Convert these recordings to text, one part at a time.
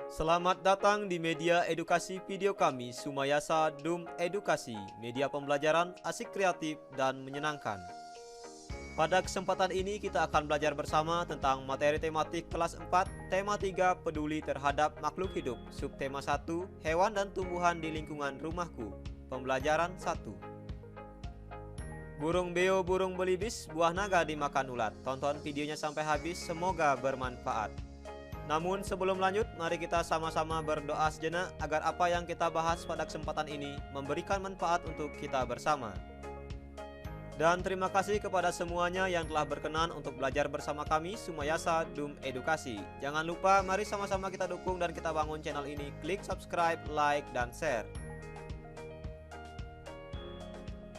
Selamat datang di media edukasi video kami, Sumayasa Dum Edukasi, media pembelajaran asik, kreatif, dan menyenangkan. Pada kesempatan ini kita akan belajar bersama tentang materi tematik kelas 4, tema 3, peduli terhadap makhluk hidup, subtema 1, hewan dan tumbuhan di lingkungan rumahku, pembelajaran 1. Burung beo, burung belibis, buah naga dimakan ulat. Tonton videonya sampai habis, semoga bermanfaat. Namun sebelum lanjut, mari kita sama-sama berdoa sejenak agar apa yang kita bahas pada kesempatan ini memberikan manfaat untuk kita bersama. Dan terima kasih kepada semuanya yang telah berkenan untuk belajar bersama kami, Sumayasa Dum Edukasi. Jangan lupa, mari sama-sama kita dukung dan kita bangun channel ini. Klik subscribe, like, dan share.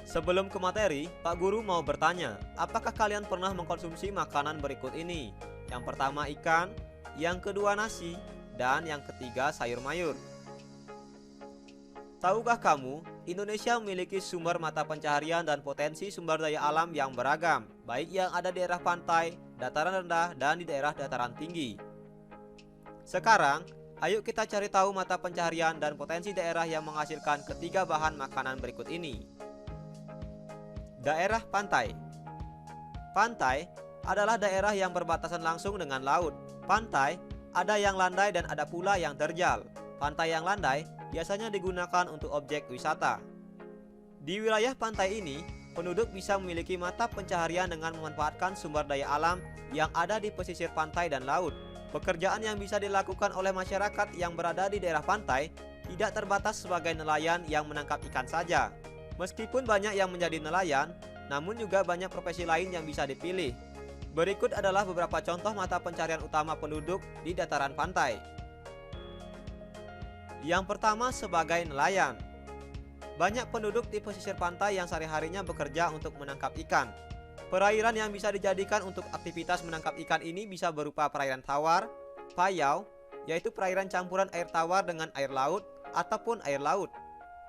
Sebelum ke materi, Pak Guru mau bertanya, apakah kalian pernah mengkonsumsi makanan berikut ini? Yang pertama ikan, yang kedua nasi, dan yang ketiga sayur mayur. Tahukah kamu, Indonesia memiliki sumber mata pencaharian dan potensi sumber daya alam yang beragam, baik yang ada di daerah pantai, dataran rendah, dan di daerah dataran tinggi. Sekarang, ayo kita cari tahu mata pencaharian dan potensi daerah yang menghasilkan ketiga bahan makanan berikut ini. Daerah pantai. Pantai adalah daerah yang berbatasan langsung dengan laut. Pantai ada yang landai dan ada pula yang terjal. Pantai yang landai biasanya digunakan untuk objek wisata. Di wilayah pantai ini, penduduk bisa memiliki mata pencaharian dengan memanfaatkan sumber daya alam yang ada di pesisir pantai dan laut. Pekerjaan yang bisa dilakukan oleh masyarakat yang berada di daerah pantai tidak terbatas sebagai nelayan yang menangkap ikan saja. Meskipun banyak yang menjadi nelayan, namun juga banyak profesi lain yang bisa dipilih. Berikut adalah beberapa contoh mata pencarian utama penduduk di dataran pantai. Yang pertama, sebagai nelayan. Banyak penduduk di pesisir pantai yang sehari-harinya bekerja untuk menangkap ikan. Perairan yang bisa dijadikan untuk aktivitas menangkap ikan ini bisa berupa perairan tawar, payau, yaitu perairan campuran air tawar dengan air laut, ataupun air laut.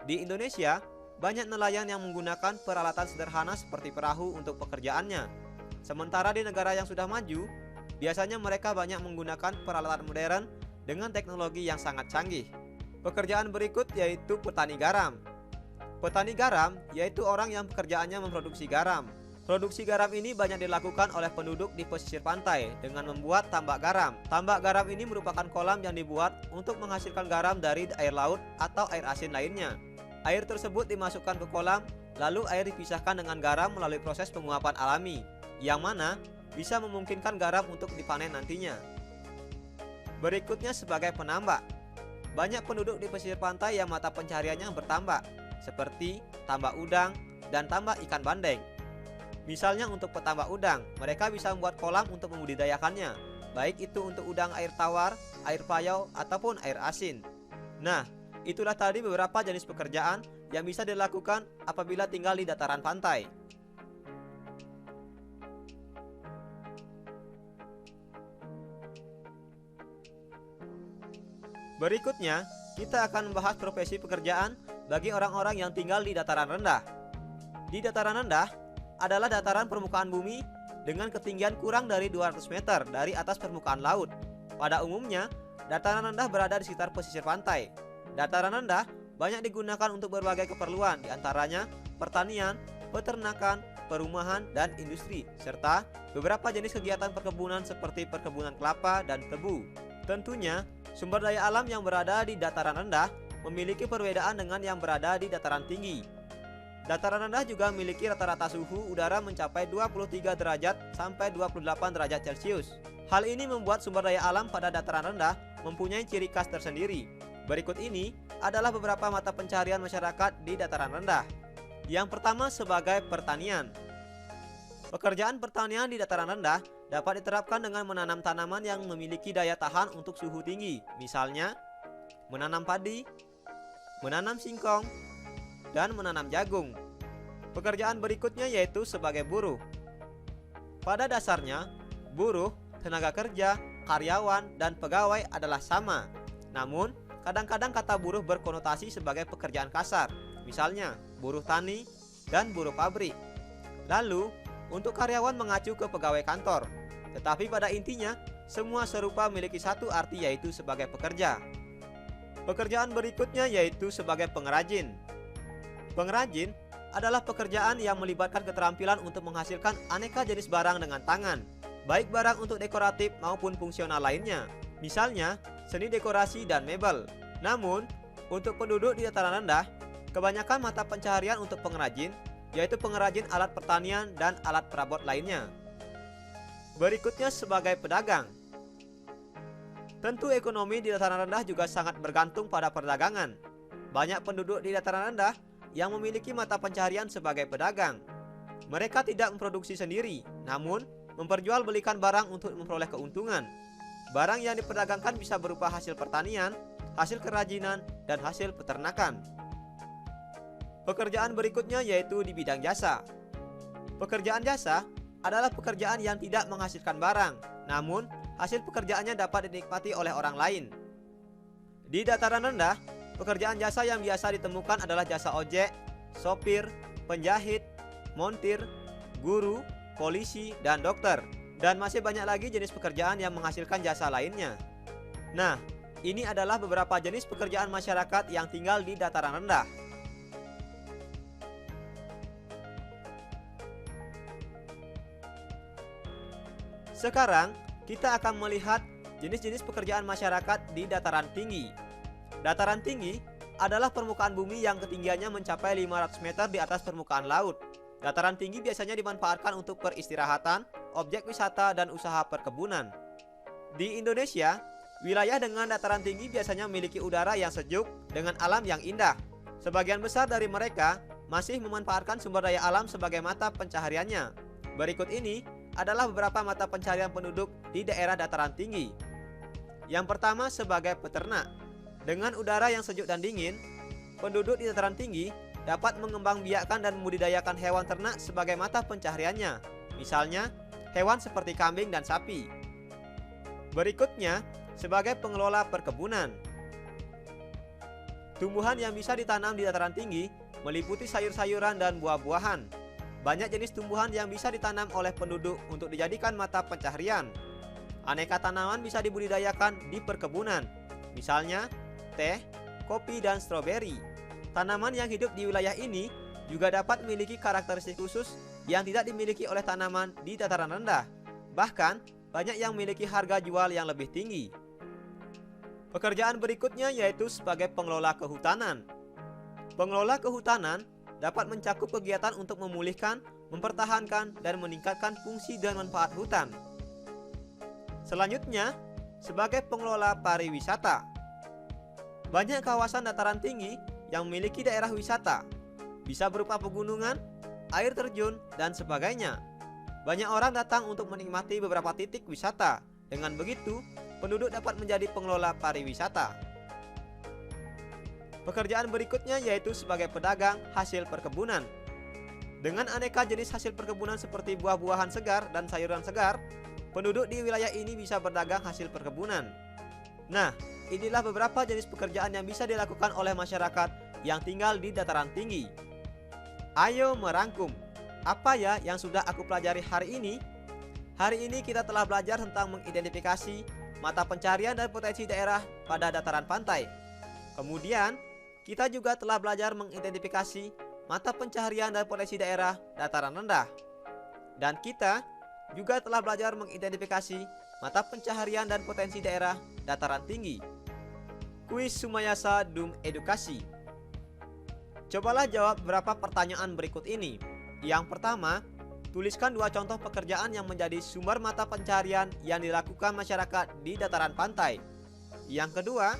Di Indonesia, banyak nelayan yang menggunakan peralatan sederhana seperti perahu untuk pekerjaannya. Sementara di negara yang sudah maju, biasanya mereka banyak menggunakan peralatan modern dengan teknologi yang sangat canggih. Pekerjaan berikut yaitu petani garam. Petani garam yaitu orang yang pekerjaannya memproduksi garam. Produksi garam ini banyak dilakukan oleh penduduk di pesisir pantai dengan membuat tambak garam. Tambak garam ini merupakan kolam yang dibuat untuk menghasilkan garam dari air laut atau air asin lainnya. Air tersebut dimasukkan ke kolam, lalu air dipisahkan dengan garam melalui proses penguapan alami, yang mana bisa memungkinkan garam untuk dipanen nantinya. Berikutnya sebagai penambak. Banyak penduduk di pesisir pantai yang mata pencahariannya bertambak, seperti tambak udang dan tambak ikan bandeng. Misalnya untuk petambak udang, mereka bisa membuat kolam untuk membudidayakannya, baik itu untuk udang air tawar, air payau, ataupun air asin. Nah, itulah tadi beberapa jenis pekerjaan yang bisa dilakukan apabila tinggal di dataran pantai. Berikutnya, kita akan membahas profesi pekerjaan bagi orang-orang yang tinggal di dataran rendah. Di dataran rendah adalah dataran permukaan bumi dengan ketinggian kurang dari 200 meter dari atas permukaan laut. Pada umumnya, dataran rendah berada di sekitar pesisir pantai. Dataran rendah banyak digunakan untuk berbagai keperluan, diantaranya pertanian, peternakan, perumahan, dan industri, serta beberapa jenis kegiatan perkebunan seperti perkebunan kelapa dan tebu. Tentunya, sumber daya alam yang berada di dataran rendah memiliki perbedaan dengan yang berada di dataran tinggi. Dataran rendah juga memiliki rata-rata suhu udara mencapai 23 derajat sampai 28 derajat Celcius. Hal ini membuat sumber daya alam pada dataran rendah mempunyai ciri khas tersendiri. Berikut ini adalah beberapa mata pencaharian masyarakat di dataran rendah. Yang pertama sebagai pertanian. Pekerjaan pertanian di dataran rendah dapat diterapkan dengan menanam tanaman yang memiliki daya tahan untuk suhu tinggi. Misalnya, menanam padi, menanam singkong, dan menanam jagung. Pekerjaan berikutnya yaitu sebagai buruh. Pada dasarnya, buruh, tenaga kerja, karyawan, dan pegawai adalah sama. Namun, kadang-kadang kata buruh berkonotasi sebagai pekerjaan kasar, misalnya buruh tani dan buruh pabrik. Lalu, untuk karyawan mengacu ke pegawai kantor. Tetapi pada intinya, semua serupa memiliki satu arti, yaitu sebagai pekerja. Pekerjaan berikutnya yaitu sebagai pengrajin. Pengrajin adalah pekerjaan yang melibatkan keterampilan untuk menghasilkan aneka jenis barang dengan tangan, baik barang untuk dekoratif maupun fungsional lainnya, misalnya seni dekorasi dan mebel. Namun, untuk penduduk di dataran rendah, kebanyakan mata pencaharian untuk pengrajin yaitu pengrajin alat pertanian dan alat perabot lainnya. Berikutnya sebagai pedagang. Tentu ekonomi di dataran rendah juga sangat bergantung pada perdagangan. Banyak penduduk di dataran rendah yang memiliki mata pencaharian sebagai pedagang. Mereka tidak memproduksi sendiri, namun memperjualbelikan barang untuk memperoleh keuntungan. Barang yang diperdagangkan bisa berupa hasil pertanian, hasil kerajinan, dan hasil peternakan. Pekerjaan berikutnya yaitu di bidang jasa. Pekerjaan jasa adalah pekerjaan yang tidak menghasilkan barang, namun hasil pekerjaannya dapat dinikmati oleh orang lain. Di dataran rendah, pekerjaan jasa yang biasa ditemukan adalah jasa ojek, sopir, penjahit, montir, guru, polisi, dan dokter. Dan masih banyak lagi jenis pekerjaan yang menghasilkan jasa lainnya. Nah, ini adalah beberapa jenis pekerjaan masyarakat yang tinggal di dataran rendah. Sekarang, kita akan melihat jenis-jenis pekerjaan masyarakat di dataran tinggi. Dataran tinggi adalah permukaan bumi yang ketinggiannya mencapai 500 meter di atas permukaan laut. Dataran tinggi biasanya dimanfaatkan untuk peristirahatan, objek wisata, dan usaha perkebunan. Di Indonesia, wilayah dengan dataran tinggi biasanya memiliki udara yang sejuk dengan alam yang indah. Sebagian besar dari mereka masih memanfaatkan sumber daya alam sebagai mata pencahariannya. Berikut ini adalah beberapa mata pencaharian penduduk di daerah dataran tinggi. Yang pertama sebagai peternak. Dengan udara yang sejuk dan dingin, penduduk di dataran tinggi dapat mengembangbiakkan dan membudidayakan hewan ternak sebagai mata pencahariannya. Misalnya, hewan seperti kambing dan sapi. Berikutnya, sebagai pengelola perkebunan. Tumbuhan yang bisa ditanam di dataran tinggi meliputi sayur-sayuran dan buah-buahan. Banyak jenis tumbuhan yang bisa ditanam oleh penduduk untuk dijadikan mata pencaharian. Aneka tanaman bisa dibudidayakan di perkebunan, misalnya teh, kopi, dan stroberi. Tanaman yang hidup di wilayah ini juga dapat memiliki karakteristik khusus yang tidak dimiliki oleh tanaman di dataran rendah. Bahkan, banyak yang memiliki harga jual yang lebih tinggi. Pekerjaan berikutnya yaitu sebagai pengelola kehutanan. Pengelola kehutanan dapat mencakup kegiatan untuk memulihkan, mempertahankan, dan meningkatkan fungsi dan manfaat hutan. Selanjutnya, sebagai pengelola pariwisata. Banyak kawasan dataran tinggi yang memiliki daerah wisata, bisa berupa pegunungan, air terjun, dan sebagainya. Banyak orang datang untuk menikmati beberapa titik wisata. Dengan begitu, penduduk dapat menjadi pengelola pariwisata. Pekerjaan berikutnya yaitu sebagai pedagang hasil perkebunan. Dengan aneka jenis hasil perkebunan seperti buah-buahan segar dan sayuran segar, penduduk di wilayah ini bisa berdagang hasil perkebunan. Nah, inilah beberapa jenis pekerjaan yang bisa dilakukan oleh masyarakat yang tinggal di dataran tinggi. Ayo merangkum, apa ya yang sudah aku pelajari hari ini? Hari ini kita telah belajar tentang mengidentifikasi mata pencarian dan potensi daerah pada dataran pantai. Kemudian, kita juga telah belajar mengidentifikasi mata pencaharian dan potensi daerah dataran rendah. Dan kita juga telah belajar mengidentifikasi mata pencaharian dan potensi daerah dataran tinggi. Kuis Sumayasa Dum Edukasi. Cobalah jawab beberapa pertanyaan berikut ini. Yang pertama, tuliskan 2 contoh pekerjaan yang menjadi sumber mata pencaharian yang dilakukan masyarakat di dataran pantai. Yang kedua,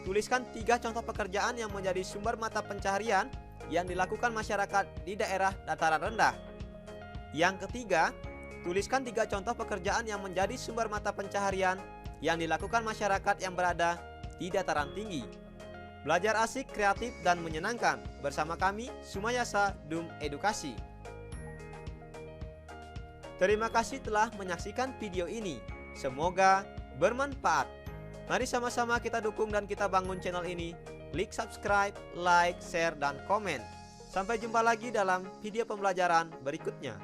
tuliskan 3 contoh pekerjaan yang menjadi sumber mata pencaharian yang dilakukan masyarakat di daerah dataran rendah. Yang ketiga, tuliskan 3 contoh pekerjaan yang menjadi sumber mata pencaharian yang dilakukan masyarakat yang berada di dataran tinggi. Belajar asik, kreatif, dan menyenangkan bersama kami Sumayasa Dum Edukasi. Terima kasih telah menyaksikan video ini. Semoga bermanfaat. Mari sama-sama kita dukung dan kita bangun channel ini. Klik subscribe, like, share, dan komen. Sampai jumpa lagi dalam video pembelajaran berikutnya.